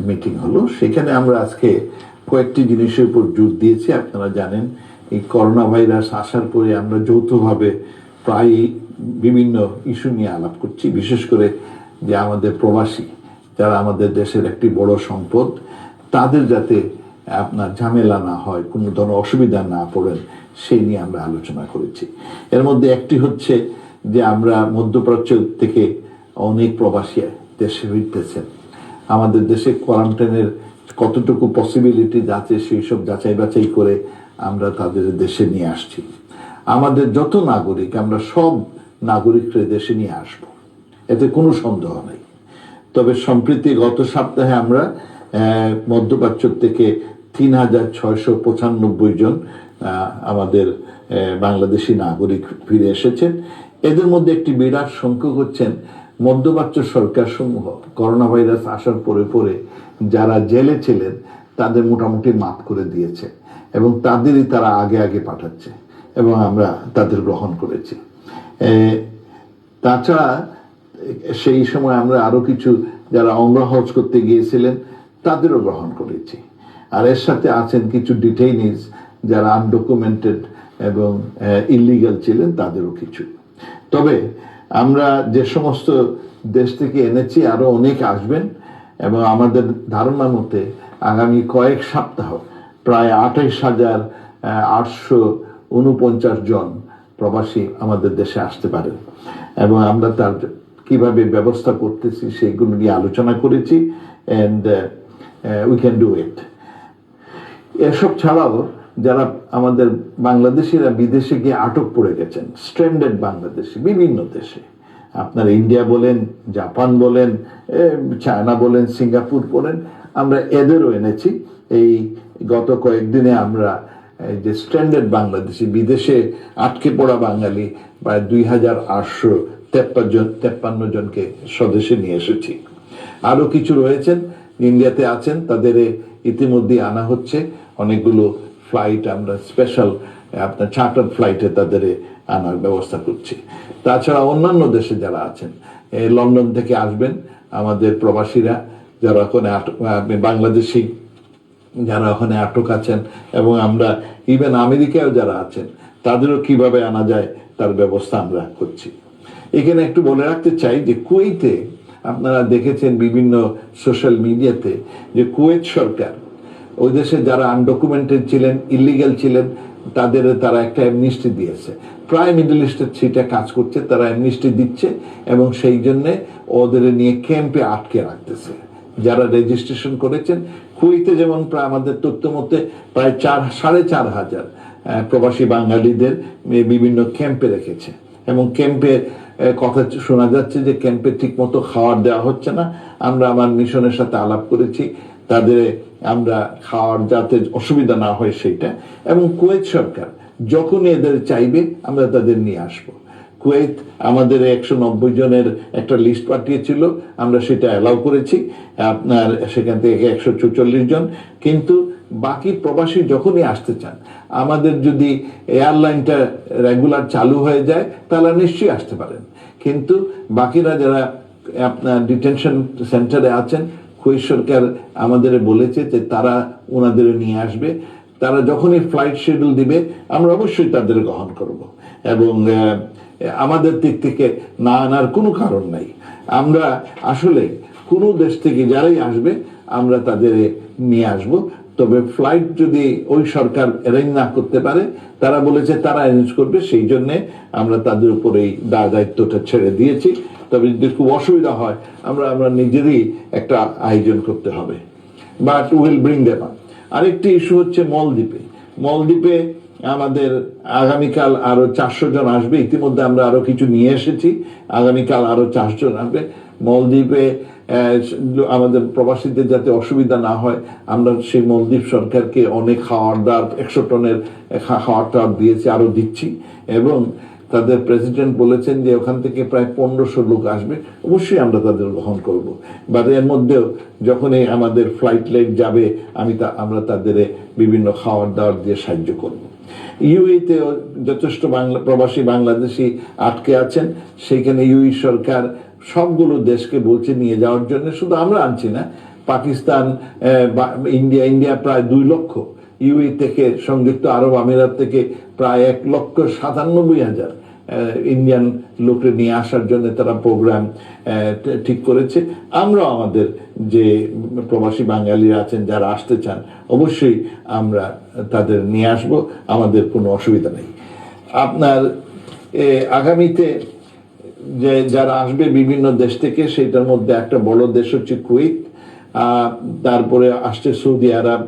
Meeting হলো, সেখানে আমরা আজকে কয়েকটি জিনিসের উপর জোর দিয়েছি। আপনারা জানেন এই করোনা ভাইরাস আসার পরে আমরা যৌথভাবে প্রায় বিভিন্ন ইস্যু নিয়ে আলাপ করছি, বিশেষ করে যে আমাদের প্রবাসী যারা আমাদের দেশের একটি বড় সম্পদ, তাদের যাতে আপনার ঝামেলা না হয়, কোনো ধরনের অসুবিধা না পড়েন, সেই নিয়ে আমরা আলোচনা করেছি। এর মধ্যে একটি হচ্ছে যে আমরা মধ্যপ্রাচ্য থেকে অনেক প্রবাসী দেশে ফিরতেছেন। আমাদের দেশে কোয়ারেন্টাইনের কতটুকু পসিবিলিটি আছে সেই সব যাচাই বাছাই করে আমরা তাদের দেশে নিয়ে আসছি। আমাদের যত নাগরিক, আমরা সব নাগরিকরা দেশে নিয়ে আসব, এতে কোনো সন্দেহ নেই। তবে সম্প্রতি গত সপ্তাহে আমরা মধ্যপ্রাচ্য থেকে ৩,৬৯৫ জন আমাদের বাংলাদেশি নাগরিক ফিরে এসেছেন। এদের মধ্যে একটি বিরাট সংখ্যক হচ্ছেন মধ্যপ্রাচ্য সরকার সমূহ করোনা ভাইরাস আসার পরে পরে যারা জেলে ছিলেন তাদের মোটামুটি মাফ করে দিয়েছে এবং তাদেরই তারা আগে আগে পাঠাচ্ছে এবং আমরা তাদের গ্রহণ করেছি। তাছাড়া সেই সময় আমরা আরো কিছু যারা ওমরা হজ করতে গিয়েছিলেন তাদেরও গ্রহণ করেছি। আর এর সাথে আছেন কিছু ডিটেইনিজ যারা আনডকুমেন্টেড এবং ইলিগাল ছিলেন, তাদেরও কিছু। তবে আমরা যে সমস্ত দেশ থেকে এনেছি আরো অনেক আসবেন এবং আমাদের ধারণা মতে আগামী কয়েক সপ্তাহ প্রায় ২৮,৮৪৯ জন প্রবাসী আমাদের দেশে আসতে পারেন এবং আমরা তার কিভাবে ব্যবস্থা করতেছি সেইগুলো নিয়ে আলোচনা করেছি। And we can do it. এসব ছাড়াও যারা আমাদের বাংলাদেশিরা বিদেশে গিয়ে আটক পড়ে গেছেন, স্ট্র্যান্ডেড বাংলাদেশি বিভিন্ন দেশে, আপনার ইন্ডিয়া বলেন, জাপান বলেন, চায়না বলেন, সিঙ্গাপুর বলেন, আমরা এদেরও এনেছি। এই গত কয়েকদিনে আমরা যে স্ট্র্যান্ডেড বাংলাদেশি বিদেশে আটকে পড়া বাঙালি প্রায় ২,৮৫৩ জনকে স্বদেশে নিয়ে এসেছি। আরো কিছু রয়েছেন ইন্ডিয়াতে আছেন, তাদের ইতিমধ্যে আনা হচ্ছে। অনেকগুলো ফ্লাইট আমরা স্পেশাল আপনার চার্টার ফ্লাইটে তাদের আনার ব্যবস্থা করছি। তাছাড়া অন্যান্য দেশে যারা আছেন, লন্ডন থেকে আসবেন আমাদের প্রবাসীরা যারা ওখানে বাংলাদেশি যারা ওখানে আটক আছেন, এবং আমরা ইভেন আমেরিকায়ও যারা আছেন তাদেরও কিভাবে আনা যায় তার ব্যবস্থা আমরা করছি। এখানে একটু বলে রাখতে চাই যে কুয়েতে আপনারা দেখেছেন বিভিন্ন সোশ্যাল মিডিয়াতে যে কুয়েত সরকার ওই দেশে যারা আনডকুমেন্টেড ছিলেন, ইলিগাল ছিলেন, তারা একটা অ্যামনিস্টি দিয়েছে। প্রায় মিডল ইস্টের সেটা কাজ করছে, তারা অ্যামনিস্টি দিচ্ছে এবং সেই জন্যে ওদের নিয়ে ক্যাম্পে আটকে রাখতেছে যারা রেজিস্ট্রেশন করেছেন। কুয়েতে যেমন প্রায় আমাদের তথ্য মতে প্রায় ৪,৫০০ প্রবাসী বাঙালিদের বিভিন্ন ক্যাম্পে রেখেছে এবং ক্যাম্পে কথা শোনা যাচ্ছে যে ক্যাম্পে ঠিক মতো খাওয়ার দেওয়া হচ্ছে না। আমরা আমার মিশনের সাথে আলাপ করেছি, তাদের আমরা খাওয়ার যাতে অসুবিধা না হয় সেইটা, এবং কুয়েত সরকার যখনই এদের চাইবে আমরা তাদের নিয়ে আসব। কুয়েত আমাদের ১৯০ জনের একটা লিস্ট পাঠিয়েছিল, আমরা সেটা অ্যালাউ করেছি, আপনার সেখান থেকে ১৪৪ জন। কিন্তু বাকি প্রবাসী যখনই আসতে চান, আমাদের যদি এয়ারলাইনটা রেগুলার চালু হয়ে যায় তাহলে নিশ্চয়ই আসতে পারেন। কিন্তু বাকিরা যারা আপনার ডিটেনশন সেন্টারে আছেন, কুয়েত সরকার আমাদের বলেছে যে তারা ওনাদের নিয়ে আসবে। তারা যখনই ফ্লাইট শিডিউল দিবে আমরা অবশ্যই তাদের গ্রহণ করব এবং আমাদের দিক থেকে না আনার কোনো কারণ নাই। আমরা আসলে কোনো দেশ থেকে যারাই আসবে আমরা তাদের নিয়ে আসব। তবে ফ্লাইট যদি ওই সরকার অ্যারেঞ্জ না করতে পারে, তারা বলেছে তারা অ্যারেঞ্জ করবে, সেই জন্যে আমরা তাদের উপর এই দায়িত্বটা ছেড়ে দিয়েছি। তবে যদি খুব অসুবিধা হয় আমরা নিজেরই একটা আয়োজন করতে হবে, but will bring them up. আরেকটি ইস্যু হচ্ছে মলদ্বীপে আমাদের আগামীকাল আরো ৪০০ জন আসবে। ইতিমধ্যে আমরা আরো কিছু নিয়ে এসেছি, আগামীকাল আরো ৪০০ জন আসবে মলদ্বীপে। আমাদের প্রবাসীদের যাতে অসুবিধা না হয়, আমরা সেই মলদ্বীপ সরকারকে অনেক খাওয়ার দাওয়ার ১০০ টনের খাওয়ার টাওয়ার দিয়েছি, আরো দিচ্ছি। এবং তাদের প্রেসিডেন্ট বলেছেন যে ওখান থেকে প্রায় ১৫০০ লোক আসবে, অবশ্যই আমরা তাদের গ্রহণ করব। বাট এর মধ্যেও যখনই আমাদের ফ্লাইট লেট যাবে আমরা তাদের বিভিন্ন খাওয়ার দাওয়ার দিয়ে সাহায্য করব। ইউএইতে যথেষ্ট প্রবাসী বাংলাদেশি আটকে আছেন, সেইখানে ইউই সরকার সবগুলো দেশকে বলছে নিয়ে যাওয়ার জন্য। শুধু আমরা আনছি না, পাকিস্তান, ইন্ডিয়া প্রায় 2 লক্ষ, ইউএই থেকে, সংযুক্ত আরব আমিরাত থেকে প্রায় 1,97,000 ইন্ডিয়ান লোককে নিয়ে আসার জন্য তারা প্রোগ্রাম ঠিক করেছে। আমরাও আমাদের যে প্রবাসী বাঙালিরা আছেন যারা আসতে চান, অবশ্যই আমরা তাদের নিয়ে আসব, আমাদের কোনো অসুবিধা নেই। আপনার আগামীতে যে যারা আসবে বিভিন্ন দেশ থেকে, সেটার মধ্যে একটা বড় দেশ হচ্ছে কুয়েত, তারপরে আসছে সৌদি আরব।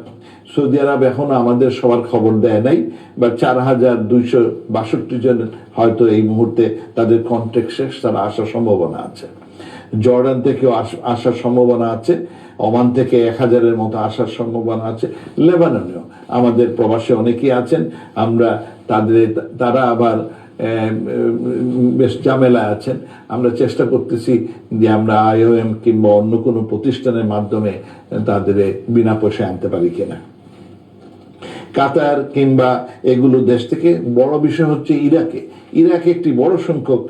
সৌদি আরব এখনো আমাদের সবার খবর দেয় নাই, বা 4,262 জন হয়তো এই মুহূর্তে তাদের কন্ট্রাক্ট শেষ, তারা আসার সম্ভাবনা আছে। জর্ডান থেকেও আসার সম্ভাবনা আছে, ওমান থেকে 1,000-এর মতো আসার সম্ভাবনা আছে, লেবাননেও আমাদের প্রবাসী অনেকেই আছেন। আমরা তারা আবার বেশ ঝামেলায় আছেন। আমরা চেষ্টা করতেছি যে আমরা IOM কিংবা অন্য কোনো প্রতিষ্ঠানের মাধ্যমে তাদের বিনা পয়সায় আনতে পারি কিনা। কাতার কিংবা এগুলো দেশ থেকে। বড় বিষয় হচ্ছে ইরাকে একটি বড় সংখ্যক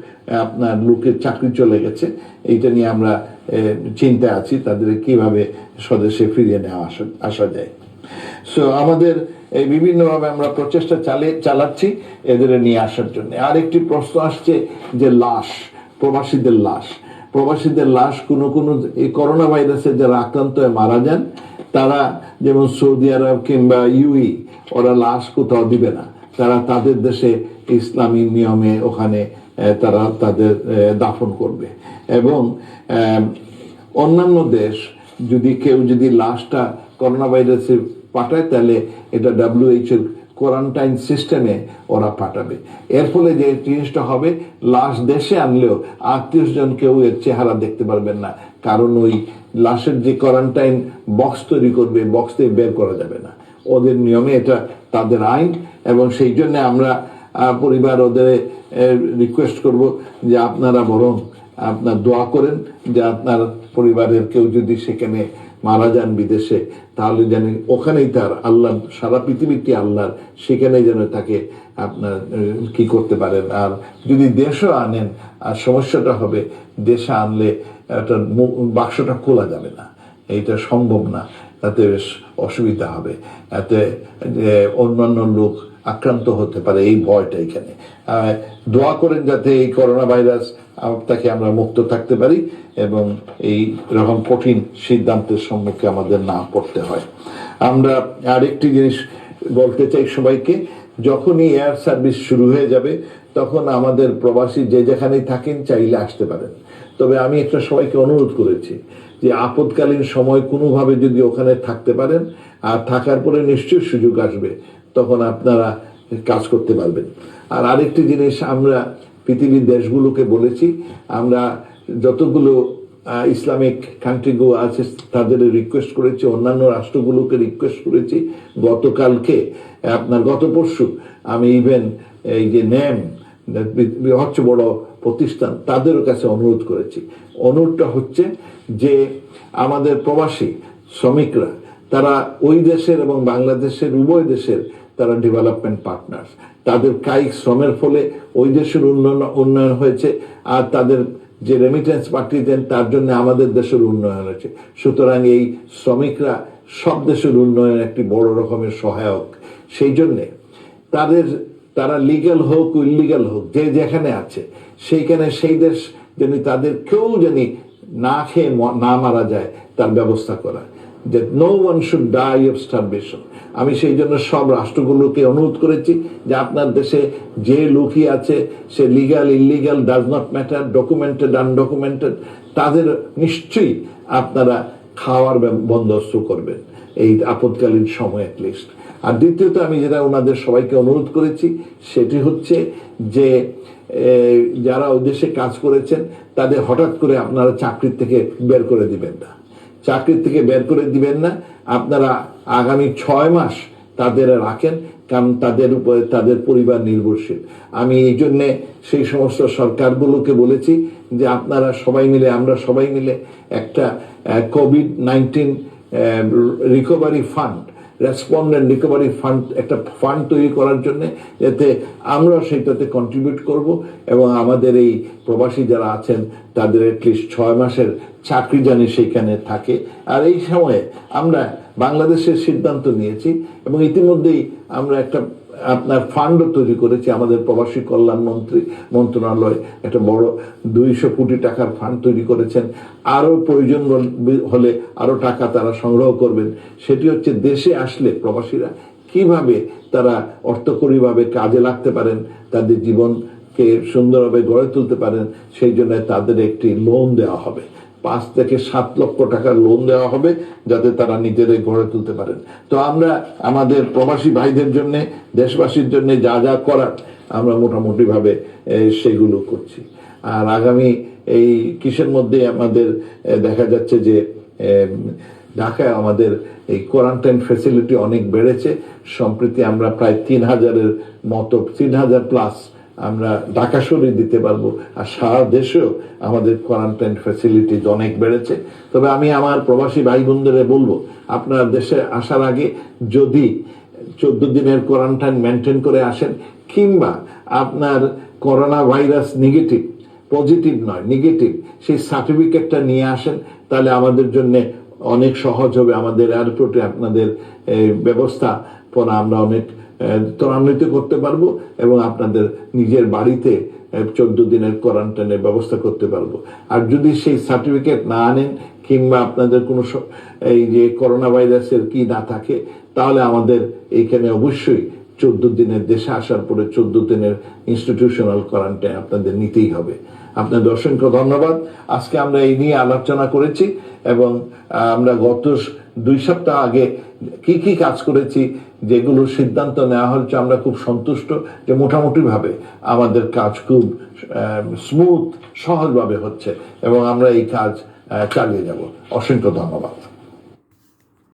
আপনার লোকের চাকরি চলে গেছে, এইটা নিয়ে আমরা চিন্তায় আছি, তাদের কিভাবে স্বদেশে ফিরিয়ে নেওয়া আসা যায়। সো আমাদের এই বিভিন্নভাবে আমরা প্রচেষ্টা চালাচ্ছি এদের নিয়ে আসার জন্য। আরেকটি প্রশ্ন আসছে যে প্রবাসীদের লাশ কোনো এই করোনা ভাইরাসে যারা আক্রান্ত হয়ে মারা যান, তারা যেমন সৌদি আরব কিংবা ইউএই, ওরা লাশ কোথাও দিবে না, তারা তাদের দেশে ইসলামী নিয়মে ওখানে তারা তাদের দাফন করবে। এবং অন্যান্য দেশ কেউ যদি লাশটা করোনা ভাইরাসে পাঠায়, তাহলে এটা WHO কোয়ারেন্টাইন সিস্টেমে ওরা পাঠাবে। এর ফলে যে জিনিসটা হবে, লাশ দেশে আনলেও 38 জন কেউ এর চেহারা দেখতে পারবেন না, কারণ ওই লাশের যে কোয়ারেন্টাইন বক্স তৈরি করবে, বক্স থেকে বের করা যাবে না, ওদের নিয়মে, এটা তাদের আইন। এবং সেই জন্য আমরা পরিবার ওদের রিকোয়েস্ট করব যে আপনারা বরং আপনার দোয়া করেন যে আপনার পরিবারের কেউ যদি সেখানে মারা যান বিদেশে, তাহলে যেন ওখানেই তার আল্লাহ, সারা পৃথিবীতে আল্লাহর, সেখানে যেন তাকে আপনার কি করতে পারেন। আর যদি দেশও আনেন, আর সমস্যাটা হবে দেশে আনলে একটা বাক্সটা খোলা যাবে না, এইটা সম্ভব না, তাতে বেশ অসুবিধা হবে, এতে অন্যান্য লোক আক্রান্ত হতে পারে, এই ভয়টা এখানে। দোয়া করেন যাতে এই করোনা ভাইরাস তাকে আমরা মুক্ত থাকতে পারি এবং এই রকম কঠিন সিদ্ধান্তের সম্মুখে আমাদের না পড়তে হয়। আমরা আরেকটি জিনিস বলতে চাই সবাইকে, যখনই এয়ার সার্ভিস শুরু হয়ে যাবে, তখন আমাদের প্রবাসী যে যেখানেই থাকেন চাইলে আসতে পারেন। তবে আমি একটা সবাইকে অনুরোধ করেছি যে আপদকালীন সময় কোনোভাবে যদি ওখানে থাকতে পারেন, আর থাকার পরে নিশ্চয়ই সুযোগ আসবে, তখন আপনারা কাজ করতে পারবেন। আর আরেকটি জিনিস, আমরা পৃথিবীর দেশগুলোকে বলেছি, আমরা যতগুলো ইসলামিক কান্ট্রিগুলো আছে তাদের রিকোয়েস্ট করেছি, অন্যান্য রাষ্ট্রগুলোকে রিকোয়েস্ট করেছি। গত পরশু আমি ইভেন এই যে NAM হচ্ছে বড় প্রতিষ্ঠান, তাদেরও কাছে অনুরোধ করেছি। অনুরোধটা হচ্ছে যে আমাদের প্রবাসী শ্রমিকরা, তারা ওই দেশের এবং বাংলাদেশের উভয় দেশের তারা ডেভেলপমেন্ট পার্টনার, তাদের কায়িক শ্রমের ফলে ওই দেশের উন্নয়ন হয়েছে, আর তাদের যে রেমিটেন্স পাঠিয়ে দেন তার জন্য আমাদের দেশের উন্নয়ন হয়েছে। সুতরাং এই শ্রমিকরা সব দেশের উন্নয়নের একটি বড় রকমের সহায়ক। সেই জন্যে তারা লিগ্যাল হোক ইললিগ্যাল হোক, যে যেখানে আছে সেইখানে সেই দেশ যেন তাদের কেউ যেন না খেয়ে না মারা যায় তার ব্যবস্থা করা, যে no one should die of starvation. আমি সেই জন্য সব রাষ্ট্রগুলোকে অনুরোধ করেছি যে আপনার দেশে যে লোকই আছে, সে legal illegal does not matter, documented undocumented, তাদের নিশ্চয়ই আপনারা খাওয়ার বন্দোবস্ত করবেন এই আপদকালীন সময় অ্যাটলিস্ট। আর দ্বিতীয়ত আমি যেটা ওনাদের সবাইকে অনুরোধ করেছি সেটি হচ্ছে যে যারা ওই দেশে কাজ করেছেন তাদের হঠাৎ করে আপনারা চাকরির থেকে বের করে দিবেন না, আপনারা আগামী 6 মাস তাদের রাখেন, কারণ তাদের উপরে তাদের পরিবার নির্ভরশীল। আমি এই জন্যে সেই সমস্ত সরকারগুলোকে বলেছি যে আপনারা আমরা সবাই মিলে একটা COVID-19 recovery fund respondent recovery fund, একটা ফান্ড তৈরি করার জন্য, যাতে আমরা সেটাতে কন্ট্রিবিউট করব এবং আমাদের এই প্রবাসী যারা আছেন তাদের অ্যাটলিস্ট 6 মাসের চাকরি জানি সেইখানে থাকে। আর এই সময়ে আমরা বাংলাদেশের সিদ্ধান্ত নিয়েছি এবং ইতিমধ্যেই আমরা একটা আপনার ফান্ডও তৈরি করেছি। আমাদের প্রবাসী কল্যাণ মন্ত্রণালয় একটা বড় 200 কোটি টাকার ফান্ড তৈরি করেছেন। আরও প্রয়োজন হলে আরও টাকা তারা সংগ্রহ করবেন। সেটি হচ্ছে দেশে আসলে প্রবাসীরা কিভাবে তারা অর্থকরীভাবে কাজে লাগতে পারেন, তাদের জীবনকে সুন্দরভাবে গড়ে তুলতে পারেন, সেই জন্য তাদের একটি লোন দেওয়া হবে। 5 থেকে 7 লক্ষ টাকার লোন দেওয়া হবে যাতে তারা নিজেদের গড়ে তুলতে পারেন। তো আমরা আমাদের প্রবাসী ভাইদের জন্য, দেশবাসীর জন্য যা যা করার আমরা মোটামুটিভাবে সেগুলো করছি। আর আগামী এই কিসের মধ্যে আমাদের দেখা যাচ্ছে যে ঢাকায় আমাদের এই কোয়ারেন্টাইন ফ্যাসিলিটি অনেক বেড়েছে। সম্প্রতি আমরা প্রায় 3000-এর মতো, 3000 প্লাস আমরা ঢাকা শহরে দিতে পারবো। আর সারা দেশেও আমাদের কোয়ারেন্টাইন ফ্যাসিলিটিজ অনেক বেড়েছে। তবে আমি আমার প্রবাসী ভাই বোনদের বলবো, আপনার দেশে আসার আগে যদি 14 দিনের কোয়ারেন্টাইন মেনটেন করে আসেন, কিংবা আপনার করোনা ভাইরাস নেগেটিভ, পজিটিভ নয় নেগেটিভ, সেই সার্টিফিকেটটা নিয়ে আসেন, তাহলে আমাদের জন্য অনেক সহজ হবে। আমাদের এয়ারপোর্টে আপনাদের ব্যবস্থাপনা আমরা অনেক ত্বরান্বিত করতে পারবো এবং আপনাদের নিজের বাড়িতে 14 দিনের কোয়ারেন্টাইনের ব্যবস্থা করতে পারবো। আর যদি সেই সার্টিফিকেট না আনেন কিংবা আপনাদের কোনো এই যে করোনা ভাইরাসের কি না থাকে, তাহলে আমাদের এইখানে অবশ্যই 14 দিনের, দেশে আসার পরে 14 দিনের ইনস্টিটিউশনাল কোয়ারেন্টাইন আপনাদের নিতেই হবে। আপনাদের অসংখ্য ধন্যবাদ। আজকে আমরা এই নিয়ে আলোচনা করেছি এবং আমরা গত 2 সপ্তাহ আগে কি কি কাজ করেছি, যেগুলো সিদ্ধান্ত নেওয়া হচ্ছে, আমরা খুব সন্তুষ্ট যে মোটামুটিভাবে আমাদের কাজ খুব স্মুথ, সহজভাবে হচ্ছে এবং আমরা এই কাজ চালিয়ে যাব। অসংখ্য ধন্যবাদ।